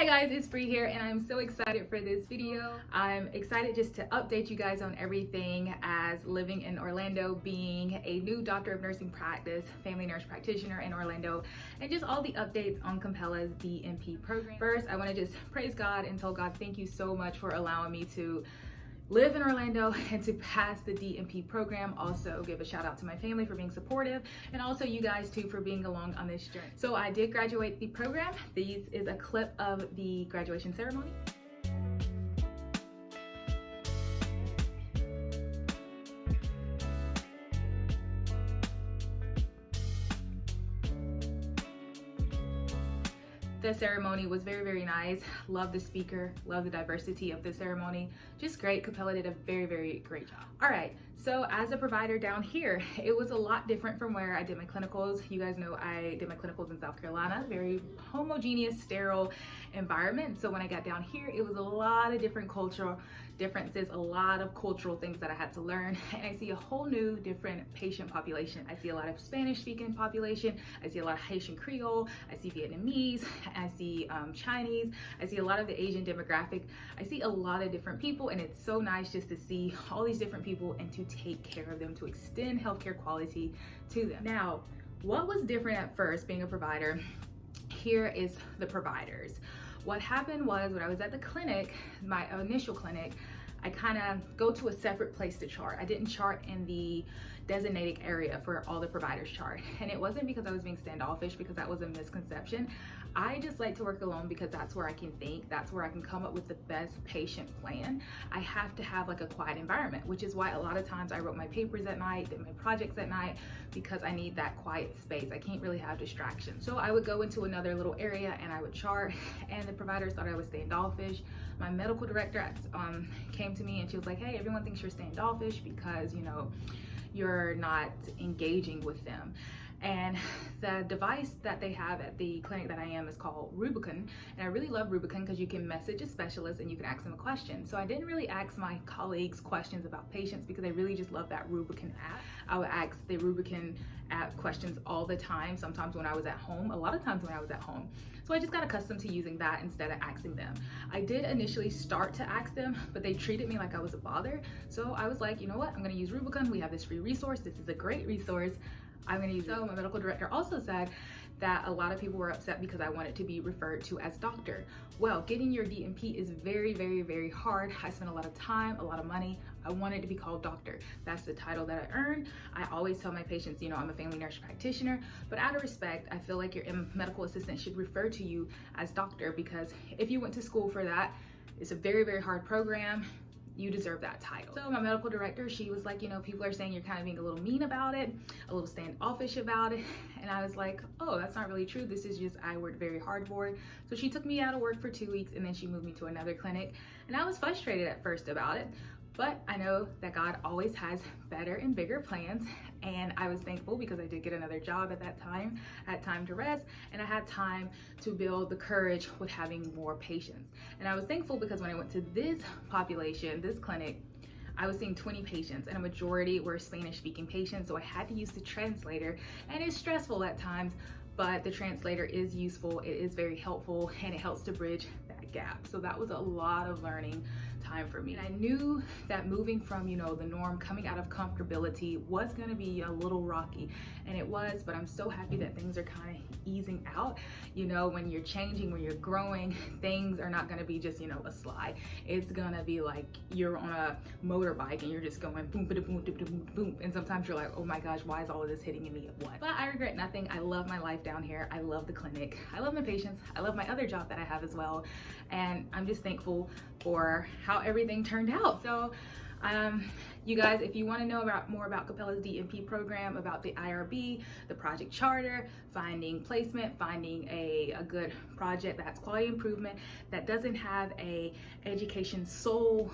Hey guys, it's Bree here and I'm so excited for this video. I'm excited just to update you guys on everything as living in Orlando, being a new doctor of nursing practice, family nurse practitioner in Orlando, and just all the updates on Capella's DNP program. First, I want to just praise God and tell God thank you so much for allowing me to live in Orlando and to pass the DNP program. Also give a shout out to my family for being supportive, and also you guys too for being along on this journey. So I did graduate the program. This is a clip of the graduation ceremony. The ceremony was very nice. Love the speaker, love the diversity of the ceremony. Just great. Capella did a very great job. All right, so as a provider down here, it was a lot different from where I did my clinicals. You guys know I did my clinicals in South Carolina, very homogeneous, sterile environment. So when I got down here, it was a lot of different cultural differences, a lot of cultural things that I had to learn, and I see a whole new different patient population. I see a lot of Spanish speaking population, I see a lot of Haitian Creole, I see Vietnamese, I see Chinese, I see a lot of the Asian demographic. I see a lot of different people, and it's so nice just to see all these different people and to take care of them, to extend healthcare quality to them. Now, what was different at first being a provider? Here is the providers. What happened was when I was at the clinic, my initial clinic, I kind of go to a separate place to chart. I didn't chart in the designated area for all the providers chart. And it wasn't because I was being standoffish, because that was a misconception. I just like to work alone because that's where I can think, that's where I can come up with the best patient plan. I have to have like a quiet environment, which is why a lot of times I wrote my papers at night, did my projects at night, because I need that quiet space. I can't really have distractions. So I would go into another little area and I would chart, and the providers thought I was standoffish. My medical director came to me and she was like, hey, everyone thinks you're standoffish because, you know, you're not engaging with them. And the device that they have at the clinic that I am is called Rubicon. And I really love Rubicon because you can message a specialist and you can ask them a question. So I didn't really ask my colleagues questions about patients because I really just love that Rubicon app. I would ask the Rubicon app questions all the time, sometimes when I was at home, a lot of times when I was at home. So I just got accustomed to using that instead of asking them. I did initially start to ask them, but they treated me like I was a bother. So I was like, you know what, I'm gonna use Rubicon. We have this free resource. This is a great resource. I'm gonna use it. So my medical director also said that a lot of people were upset because I wanted to be referred to as doctor. Well, getting your DNP is very hard. I spent a lot of time, a lot of money. I wanted to be called doctor. That's the title that I earned. I always tell my patients, you know, I'm a family nurse practitioner, but out of respect, I feel like your medical assistant should refer to you as doctor, because if you went to school for that, it's a very hard program. You deserve that title. So my medical director, she was like, you know, people are saying you're kind of being a little mean about it, a little standoffish about it. And I was like, oh, that's not really true. This is just, I worked very hard for it. So she took me out of work for 2 weeks and then she moved me to another clinic. And I was frustrated at first about it, but I know that God always has better and bigger plans. And I was thankful because I did get another job at that time. I had time to rest and I had time to build the courage with having more patients. And I was thankful because when I went to this population, this clinic, I was seeing 20 patients and a majority were Spanish speaking patients. So I had to use the translator, and it's stressful at times, but the translator is useful. It is very helpful and it helps to bridge that gap. So that was a lot of learning time for me. And I knew that moving from, you know, the norm, coming out of comfortability was going to be a little rocky, and it was, but I'm so happy that things are kind of easing out. You know, when you're changing, when you're growing, things are not going to be just, you know, a slide. It's going to be like you're on a motorbike and you're just going boom, boom, boom, boom, boom, boom. And sometimes you're like, oh my gosh, why is all of this hitting me at once? But I regret nothing. I love my life down here. I love the clinic. I love my patients. I love my other job that I have as well. And I'm just thankful for how everything turned out. So you guys, if you want to know more about Capella's DNP program, about the IRB, the project charter, finding placement, finding a good project that's quality improvement, that doesn't have a education soul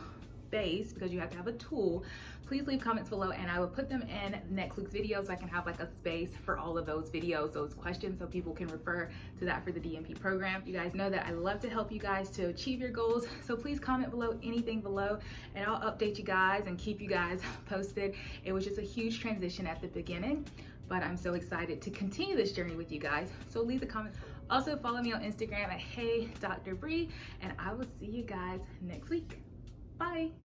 base, because you have to have a tool, please leave comments below and I will put them in next week's video so I can have like a space for all of those videos, those questions, so people can refer to that for the DNP program. You guys know that I love to help you guys to achieve your goals, so please comment below, anything below, and I'll update you guys and keep you guys posted. It was just a huge transition at the beginning, but I'm so excited to continue this journey with you guys, so leave the comments below. Also follow me on Instagram at Hey Dr. Bree, and I will see you guys next week.